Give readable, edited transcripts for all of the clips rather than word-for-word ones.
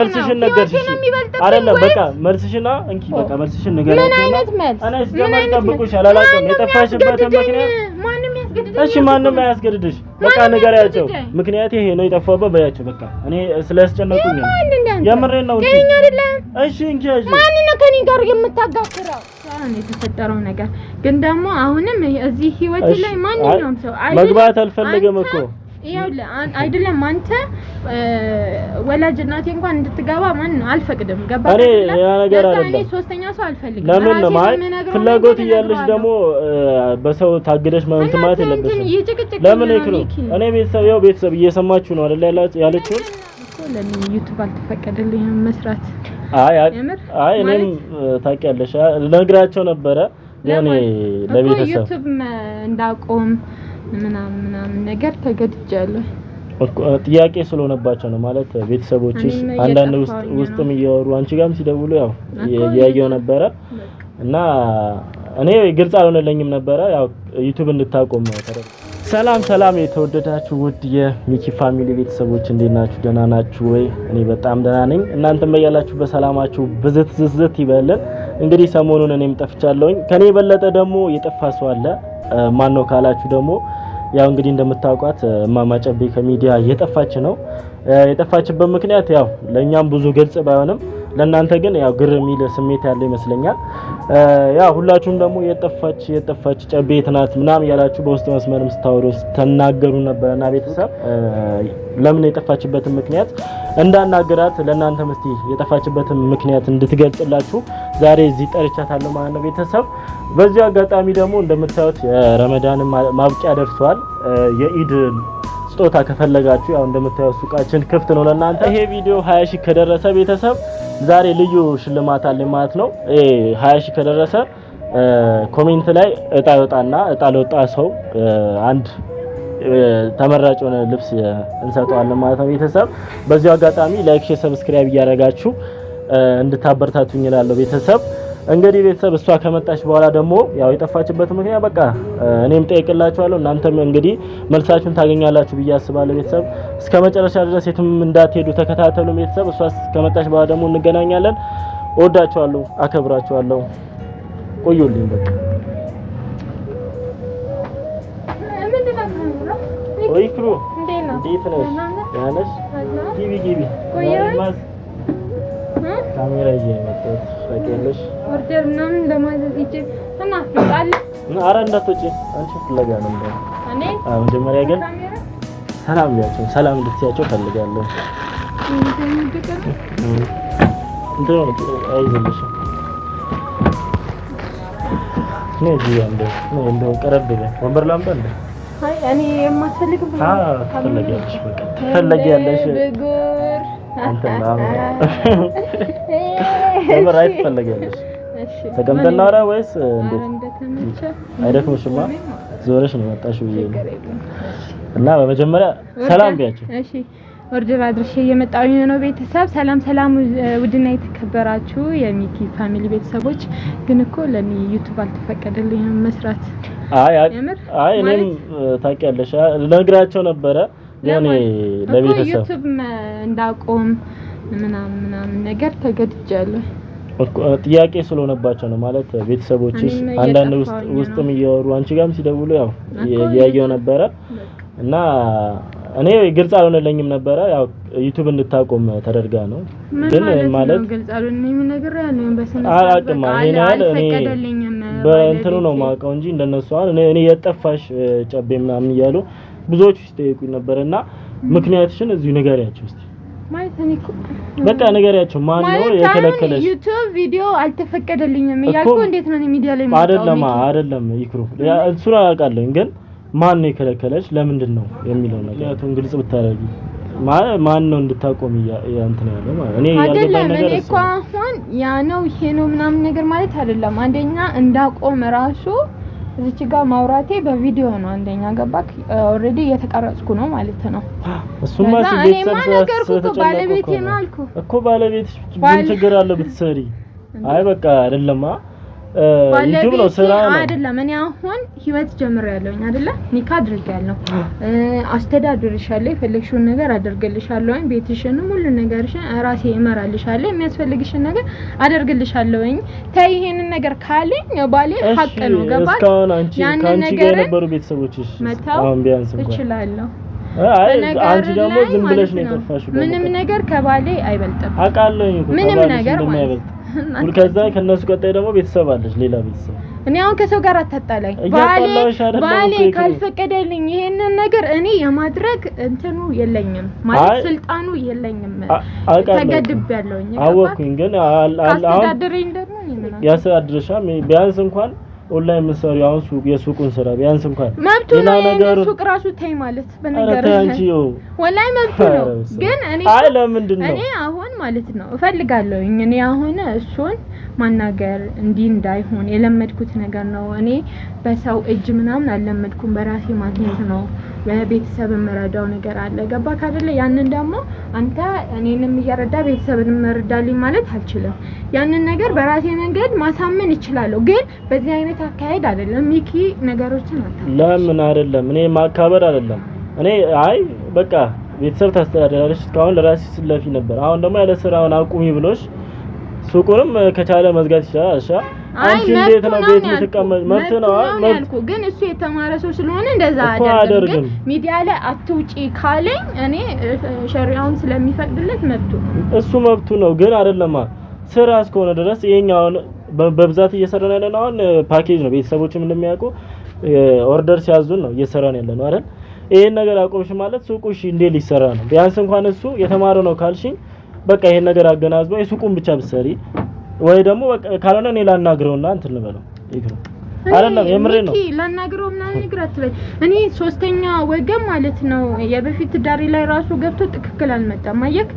መልስሽን ነገርሽ አይደለም በቃ መልስሽና እንኪ በቃ መልስሽን ንገሪያቸውና እኔ እስከማን ጠብቁሽ አላላቀም የጠፋሽበት ምክንያት እሺ ማንንም አያስገድድሽ በቃ ንገሪያቸው ምክንያት ይሄ ነው የጠፋበት በያቸው በቃ እኔ ስለያስጨነቁኝ ነው የምሬን ነው እሺ እንኪ ማን ነው ከኔ ጋር የምታጋግረው አሁን የተፈጠረው ነገር ግን ደግሞ አሁንም እዚህ ህይወት ላይ ማንኛውም ሰው መግባት አልፈልግም እኮ ይኸውልህ አይደለም አንተ ወላጅ እናቴ እንኳን እንድትገባ ማን ነው አልፈቅድም ገባ እኔ ያ ነገር አይደለም እኔ ሶስተኛ ሰው አልፈልግም ለምን ነው ፍላጎት እያለሽ ደግሞ በሰው ታግደሽ ማለት ማለት የለበሽም ለምን ይክሩ እኔ ቤተሰብ እየሰማችሁ ነው አይደል ያለችው ለምን ዩቲዩብ አልተፈቀደልኝም መስራት አይ እኔም ታውቂያለሽ ነግራቸው ነበረ ለኔ ለቤተሰብ ዩቲዩብ እንዳቆም ምናምን ነገር ተገድጃለሁ ጥያቄ ስለሆነባቸው ነው ማለት ቤተሰቦችሽ አንዳንድ ውስጥም እያወሩ አንቺ ጋርም ሲደውሉ ያው ያየው ነበረ እና እኔ ግልጽ አልሆነልኝም ነበረ ያው ዩቲዩብ እንድታቆም ተደረገ ሰላም የተወደዳችሁ ውድ የሚኪ ፋሚሊ ቤተሰቦች እንዴት ናችሁ ደህና ናችሁ ወይ እኔ በጣም ደህና ነኝ እናንተም በያላችሁ በሰላማችሁ ብዝት ይበለን እንግዲህ ሰሞኑን እኔም ጠፍቻለሁኝ ከኔ የበለጠ ደግሞ የጠፋ ሰው አለ ማን ነው ካላችሁ ደግሞ ያው እንግዲህ እንደምታውቋት ማማጨቤ ከሚዲያ እየጠፋች ነው የጠፋችበት ምክንያት ያው ለኛም ብዙ ግልጽ ባይሆንም ለእናንተ ግን ያው ግር የሚል ስሜት ያለ ይመስለኛል ያው ሁላችሁም ደግሞ የጠፋች ጨቤት ናት ምናም ያላችሁ በውስጥ መስመርም ስታወሩ ተናገሩ ነበርና ቤተሰብ ለምን የጠፋችበትን ምክንያት እንዳናገራት ለእናንተ መስቲ የጠፋችበትን ምክንያት እንድትገልጽላችሁ ዛሬ እዚህ ጠርቻታለሁ ማለት ነው ቤተሰብ በዚህ አጋጣሚ ደግሞ እንደምታዩት የረመዳን ማብቂያ ደርሷል የኢድ ስጦታ ከፈለጋችሁ ያው እንደምታዩት ሱቃችን ክፍት ነው ለእናንተ ይሄ ቪዲዮ 20 ሺህ ከደረሰ ቤተሰብ ዛሬ ልዩ ሽልማት አለ ማለት ነው 20 ሺህ ከደረሰ ኮሜንት ላይ እጣ ይወጣና እጣ ለወጣ ሰው አንድ ተመራጭ የሆነ ልብስ እንሰጣለን ማለት ነው ቤተሰብ በዚህ አጋጣሚ ላይክ ሼር ሰብስክራይብ እያደረጋችሁ እንድታበረታቱኝ እላለሁ ቤተሰብ እንግዲህ ቤተሰብ እሷ ከመጣች በኋላ ደግሞ ያው የጠፋችበት ምክንያት በቃ እኔም ጠይቅላችኋለሁ እናንተም እንግዲህ መልሳችሁን ታገኛላችሁ ብዬ አስባለሁ ቤተሰብ እስከመጨረሻ ድረስ የትም እንዳትሄዱ ተከታተሉ ቤተሰብ እሷ ከመጣች በኋላ ደግሞ እንገናኛለን እወዳችኋለሁ አከብራችኋለሁ ቆዩልኝ በቃ ወይ ክሩ እንዴት ነሽ ያነሽ ጊቢ ካሜራ እየመጣች ታውቂያለሽ ኦርደር ምናምን ለማዘዝ ይጭ እና ፍቃለ አረ እንዳትወጪ አንቺ ፍለጋ ነው እኔ መጀመሪያ ግን ሰላም ያቸው ሰላም እንድትያቸው ፈልጋለሁ እንደው አይዘልሽ እንደው ቀረብ ብለ ወንበር ላምጣ እንዴ አይ እኔ የማስፈልገው ትፈልጊያለሽ በቃ ትፈልጊያለሽ አንተ ለምን ራይት ትፈልጊያለሽ እሺ ተቀምጠን እናውራ ወይስ እንዴት አይደክምሽማ ዞረሽ ነው መጣሽው ብዬ እና በመጀመሪያ ሰላም ቢያችሁ እሺ ኦርደር አድርሼ እየመጣሁኝ ነው ቤተሰብ ሰላም ውድና የተከበራችሁ የሚኪ ፋሚሊ ቤተሰቦች ግን እኮ ለኔ ዩቲዩብ አልተፈቀደልኝም መስራት አይ እኔም ታውቂያለሽ ነግራቸው ነበረ ያኔ ለቤተሰብ ዩቲዩብ እንዳቆም ምናምን ነገር ተገድጃለሁ ጥያቄ ስለሆነባቸው ነው ማለት ቤተሰቦችሽ አንዳንድ ውስጥም እያወሩ አንቺ ጋርም ሲደውሉ ያው ያየው ነበረ እና እኔ ግልጽ አልሆነልኝም ነበረ ያው ዩቲዩብ እንድታቆም ተደርጋ ነው ግን ማለት ግልጽ አልሆነልኝም ነገር ያለው በሰነ አላቅም አይናል እኔ በእንትኑ ነው ማውቀው እንጂ እንደነሱ እኔ የጠፋሽ ጨቤ ምናምን እያሉ ብዙዎች ሲጠይቁኝ ነበርና ምክንያትሽን እዚሁ ንገሪያቸው እስቲ ማለት እኔ በቃ ንገሪያቸው ማን ነው የከለከለሽ ዩቲዩብ ቪዲዮ አልተፈቀደልኝም ያልኩ እንዴት ነው ሚዲያ ላይ ማውጣው አይደለም ይክሩ እሱን አውቃለሁ ግን ማን ነው የከለከለሽ ለምንድን ነው የሚለው ነገር ያቱን ግልጽ ብታረጊ ማን ነው እንድታቆም እንትን ያለው ማለት እኔ ያልገባኝ ነገር እኮ አሁን ያ ነው ይሄ ነው ምናምን ነገር ማለት አይደለም አንደኛ እንዳቆም ራሱ እዚህ ጋር ማውራቴ በቪዲዮ ነው አንደኛ ገባክ ኦሬዲ እየተቀረጽኩ ነው ማለት ነው እሱማ ቤተሰብ ባለቤቴ ነው አልኩ እኮ ባለቤትሽ ምን ችግር አለ ብትሰሪ አይ በቃ አይደለማ ዩቲዩብ ነው ስራ ነው አይደለም። እኔ አሁን ህይወት ጀምሬያለሁኝ አይደለ? ኒካ አድርጌያለሁ። አስተዳድርሻለሁ፣ የፈለግሽውን ነገር አደርግልሻለሁ፣ ቤትሽንም ሁሉ ነገርሽን ራሴ እመራልሻለሁ፣ የሚያስፈልግሽን ነገር አደርግልሻለሁኝ። ተይ ይሄንን ነገር ካለኝ ባሌ ሀቅ ነው ገባሽ? እስካሁን አንቺ ካንቺ ጋር የነበሩ ቤተሰቦችሽ አሁን ቢያንስ እንኳን እችላለሁ። አንቺ ደግሞ ዝም ብለሽ ነው የጠፋሽው። ምንም ነገር ከባሌ አይበልጥም አውቃለሁኝ እኮ ምንም ነገር ማለት ሁሉ ከዛ ከነሱ ቀጣይ ደግሞ ቤተሰብ አለሽ ሌላ ቤተሰብ። እኔ አሁን ከሰው ጋር አታጣላኝ። ባሌ ካልፈቀደልኝ ይሄንን ነገር እኔ የማድረግ እንትኑ የለኝም ማለት ስልጣኑ የለኝም። ተገድቤያለሁኝ። አወኩኝ ግን አስተዳደረኝ ደግሞ ያስተዳድርሻ ቢያንስ እንኳን ኦንላይን መስሪያ አሁን የሱቁን ስራ ቢያንስ እንኳን መብቱ ነው። ሱቅ ራሱ ታይ ማለት በነገራችን ወላሂ መብቱ ነው። ግን እኔ አሁን ማለት ነው እፈልጋለሁ እኔ አሁን እሱን ማናገር እንዲህ እንዳይሆን የለመድኩት ነገር ነው። እኔ በሰው እጅ ምናምን አልለመድኩም። በራሴ ማግኘት ነው። በቤተሰብ መረዳው ነገር አለ ገባክ አይደለ? ያንን ደግሞ አንተ እኔንም እያረዳ ቤተሰብንም መረዳልኝ ማለት አልችልም። ያንን ነገር በራሴ መንገድ ማሳመን እችላለሁ። ግን በዚህ አይነት አካሄድ አይደለም ሚኪ ነገሮችን ለምን አይደለም እኔ ማካበር አይደለም እኔ በቃ ቤተሰብ ታስተዳድራለሽ እስካሁን ለራስሽ ስለፊ ነበር። አሁን ደግሞ ያለ ስራውን አቁሚ ብሎሽ ሱቁንም ከቻለ መዝጋት ይችላል። እሺ አንቺ እንዴት ነው ቤት የምትቀመጥ? መብት ነው ያልኩ። ግን እሱ የተማረ ሰው ስለሆነ እንደዛ አደረገ። ሚዲያ ላይ አትውጪ ካለኝ እኔ ሸሪዓውን ስለሚፈቅድለት መብቱ ነው። እሱ መብቱ ነው። ግን አይደለም ስራ እስከሆነ ድረስ ይሄኛውን በብዛት እየሰራን ያለነው አሁን ፓኬጅ ነው። ቤተሰቦችም እንደሚያውቁ ኦርደር ሲያዙን ነው እየሰራን ያለነው አይደል? ይሄን ነገር አቆምሽ ማለት ሱቁ እሺ እንዴት ሊሰራ ነው? ቢያንስ እንኳን እሱ የተማረ ነው ካልሽኝ በቃ ይሄን ነገር አገናዝበው የሱቁን ብቻ ብትሰሪ ወይ ደግሞ በቃ ካልሆነ እኔ ላናግረውና እንትን ልበለው ይግሩ አይደለም የምሬ ነው። ላናግረው ምናምን ነገር አትበል። እኔ ሶስተኛ ወገን ማለት ነው የበፊት ዳሪ ላይ ራሱ ገብቶ ትክክል አልመጣም። አየክ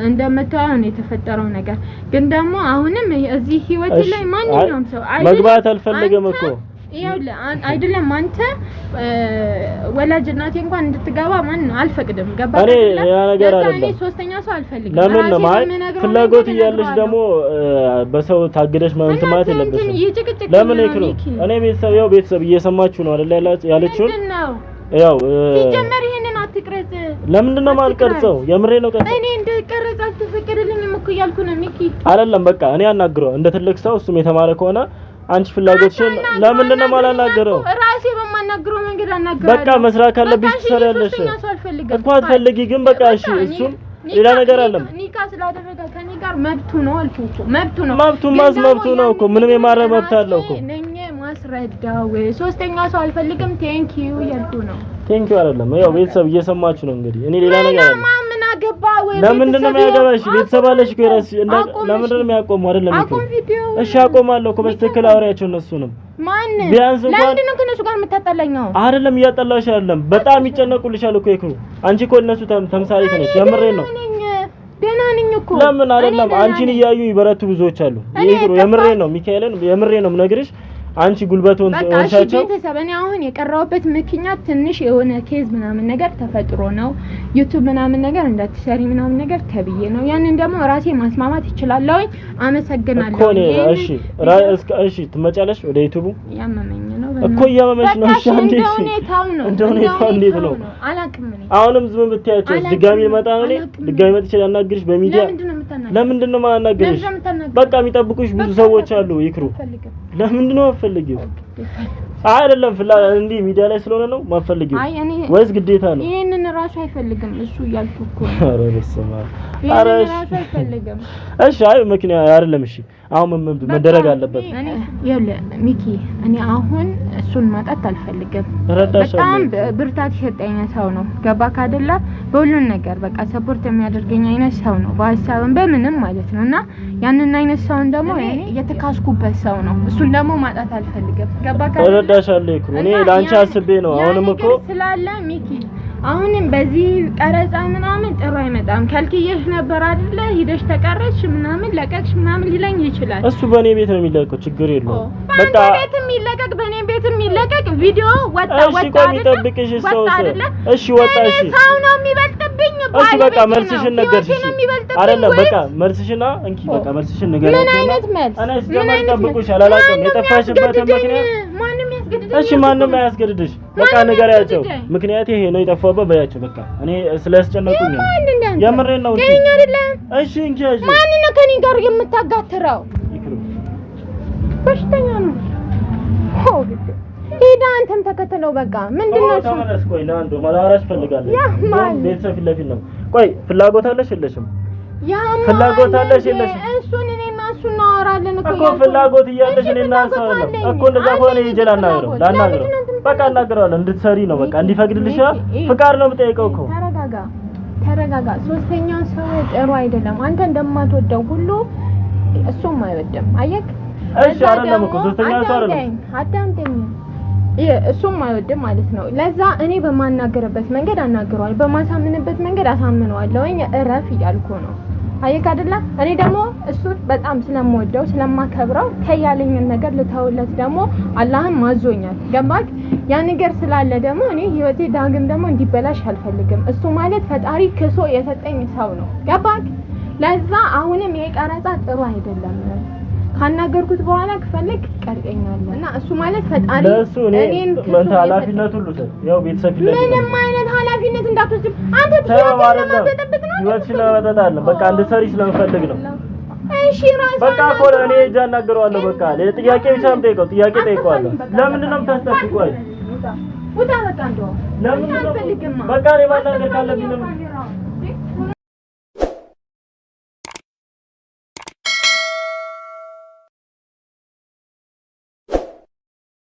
እንደመጣው ነው የተፈጠረው ነገር። ግን ደግሞ አሁንም እዚህ ህይወት ላይ ማንኛውም ሰው መግባት አልፈልግም እኮ ይኸውልህ አይደለም አንተ ወላጅ እናቴ እንኳን እንድትገባ ማን አልፈቅድም። ገባ እኔ ያ ነገር አይደለም። እኔ ሶስተኛ ሰው አልፈልግም። ለምን ነው ፍላጎት እያለሽ ደግሞ በሰው ታግደሽ ማለት የለበትም። ለምን ይክሩ እኔ ቤተሰብ እየሰማችሁ ነው አይደል ያለችው ያው ሲጀመር ይሄንን አትቅረጽ። ለምንድን ነው ማልቀርጸው? የምሬ ነው ቀርጸው እኔ እንደቀረጽ አትፈቅድልኝም እኮ እያልኩ ነው ሚኪ። አይደለም በቃ እኔ አናግረው እንደ ትልቅ ሰው እሱም የተማረ ከሆነ አንቺ ፍላጎትሽን ለምንድን ነው ማላናገረው? ራሴ በማናገረው መንገድ አናገራለሁ። በቃ መስራት ካለብሽ ትሰሪያለሽ እኮ አትፈልጊ። ግን በቃ እሺ እሱም ሌላ ነገር አለም ኒካ ስላደረገ ከኔ ጋር መብቱ ነው አልኩ እኮ መብቱ ነው። መብቱ ነው እኮ ምንም የማረግ መብት አለው እኮ ነኝ ማስረዳው። ሶስተኛ ሰው አልፈልግም። ቴንክ ዩ ያልኩ ነው። ቴንክ ዩ አይደለም ያው ቤተሰብ እየሰማችሁ ነው እንግዲህ እኔ ሌላ ነገር አይደለም። ምን አገባ ወይ ለምንድን ነው የሚያገባሽ? ቤተሰብ አለሽ እኮ ራስ ለምንድን ነው የሚያቆመው? አይደለም እኮ እሺ አቆማለሁ እኮ በትክክል አውሪያቸው እነሱንም ማን ቢያንስ እንኳን ለምንድን ነው ከነሱ ጋር የምታጣላኛው? አይደለም እያጣላሽ አይደለም በጣም ይጨነቁልሻል እኮ ይክሩ አንቺ እኮ እነሱ ተምሳሌት ነሽ። የምሬን ነው ደህና ነኝ እኮ ለምን አይደለም አንቺን እያዩ ይበረቱ ብዙዎች አሉ። ይክሩ የምሬን ነው ሚካኤልን የምሬን ነው የምነግርሽ አንቺ ጉልበቱን ወርሻቸው ቤተሰብ እኔ አሁን የቀረውበት ምክንያት ትንሽ የሆነ ኬዝ ምናምን ነገር ተፈጥሮ ነው። ዩቲዩብ ምናምን ነገር እንዳትሰሪ ምናምን ነገር ተብዬ ነው። ያንን ደግሞ ራሴ ማስማማት እችላለሁ። አመሰግናለሁ። እሺ ትመጫለሽ ወደ ዩቲዩቡ? ያመመኝ ነው እኮ እያመመሽ ነው። እሺ አንዴ እንዴት ነው አላቅም። አሁንም ዝም ብትያቸው ድጋሚ መጣ ነው ድጋሚ መጥቼ ላናግርሽ በሚዲያ ለምንድን ነው ማናግርሽ? በቃ የሚጠብቁሽ ብዙ ሰዎች አሉ። ይክሩ ለምንድን ነው ማፈልጊው? አይደለም እንዲህ ሚዲያ ላይ ስለሆነ ነው ማፈልጊው ወይስ ግዴታ ነው? ይሄንን ራሱ አይፈልግም እሱ እያልኩ እኮ ኧረ በስመ አብ ራሱ አይፈልግም። እሺ መኪና አይደለም እሺ አሁን መደረግ አለበት። ሚኪ እኔ አሁን እሱን ማጣት አልፈልግም። በጣም ብርታት የሰጠኝ ሰው ነው። ገባክ አይደለ? በሁሉም ነገር በቃ ሰፖርት የሚያደርገኝ አይነት ሰው ነው በሀሳብም በምንም ማለት ነውና ያንን አይነት ሰውን ደግሞ የተካስኩበት ሰው ነው። እሱን ደግሞ ማጣት አልፈልግም። ገባክ አይደለ? እረዳሻለሁ ይክሩ እኔ ላንቺ አስቤ ነው። አሁንም እኮ ስላለ ሚኪ አሁንም በዚህ ቀረጻ ምናምን ጥሩ አይመጣም። ከልክየሽ ነበር አይደለ? ሂደሽ ተቀረጽሽ ምናምን ለቀቅሽ ምናምን ሊለኝ ይችላል። እሱ በኔ ቤት ነው የሚለቀቀው ችግር የለውም። በቃ ቤት የሚለቀቅ በኔ ቤት የሚለቀቅ ቪዲዮ ወጣ አይደለ? እሺ ቆይ የሚጠብቅሽ ሰው እሺ ወጣ እሺ ሰው ነው የሚበልጥብኝ እሺ በቃ መልስሽን ነገርሽ አይደለም በቃ መልስሽና እንኪ በቃ መልስሽን ንገሪያቸው ምን አይነት መልስ እኔ እስከማን ጠብቁሽ አላላቀም የጠፋሽበት ምክንያት ማንም ያስገድድሽ እሺ ማንም አያስገድድሽ በቃ ንገሪያቸው ምክንያት ይሄ ነው የጠፋበት በያቸው በቃ እኔ ስለያስጨነቁኝ ነው የምሬን ነው እንጂ እሺ እንኪ ማን ነው ከኔ ጋር የምታጋትረው በሽተኛ ነው ሄዳ አንተም ተከተለው በቃ ምንድነው እሱ ተመለስ ቆይ ለአንዱ ማላራሽ ፈልጋለሁ ቤተሰብ ፊት ለፊት ነው ቆይ ፍላጎት አለሽ የለሽም ፍላጎት አለሽ የለሽም እሱን እኔና እሱ እናወራለን እኮ ፍላጎት እያለሽ እኔና እሱ አይደለም እኮ እንደዛ ከሆነ ይጀላ ላናግረው በቃ እናግረዋለን እንድትሰሪ ነው በቃ እንዲፈቅድልሽ ፍቃድ ነው የምጠይቀው እኮ ተረጋጋ ሶስተኛው ሰው ጥሩ አይደለም አንተ እንደማትወደው ሁሉ እሱም አይወድም አየክ እሺ አይደለም እኮ ሶስተኛው ሰው አይደለም አዳምጠኝ እሱም አይወድም ማለት ነው ለዛ እኔ በማናገርበት መንገድ አናግረዋል በማሳምንበት መንገድ አሳምነዋለሁ እረፍ እያልኩ ነው አየክ አይደለ እኔ ደግሞ እሱ በጣም ስለምወደው ስለማከብረው ከያለኝን ነገር ልተውለት ደግሞ አላህም ማዞኛል ገባክ ያ ነገር ስላለ ደግሞ እኔ ህይወቴ ዳግም ደግሞ እንዲበላሽ አልፈልግም እሱ ማለት ፈጣሪ ክሶ የሰጠኝ ሰው ነው ገባክ ለዛ አሁንም የቀረጻ ጥሩ አይደለም ካናገርኩት በኋላ ከፈለክ ቀርቀኛለህ እና እሱ ማለት ፈጣሪ እኔን ኃላፊነት ሁሉ ሰጥ ያው ቤተሰብ ይለኝ ምንም አይነት ኃላፊነት እንዳትወስድ አንተ ትያለህ ህይወትሽን ለመጠጣት በቃ እንድትሰሪ ስለምፈልግ ነው እሺ ራስ በቃ ኮለ እኔ እጃ እናገረዋለሁ በቃ ለጥያቄ ብቻ የምጠይቀው ጥያቄ ጠይቀዋለሁ ለምንድን ነው የምታስጠብቀው ውጣ በቃ እንደው ለምን ነው በቃ እኔ ማናገር ካለብኝ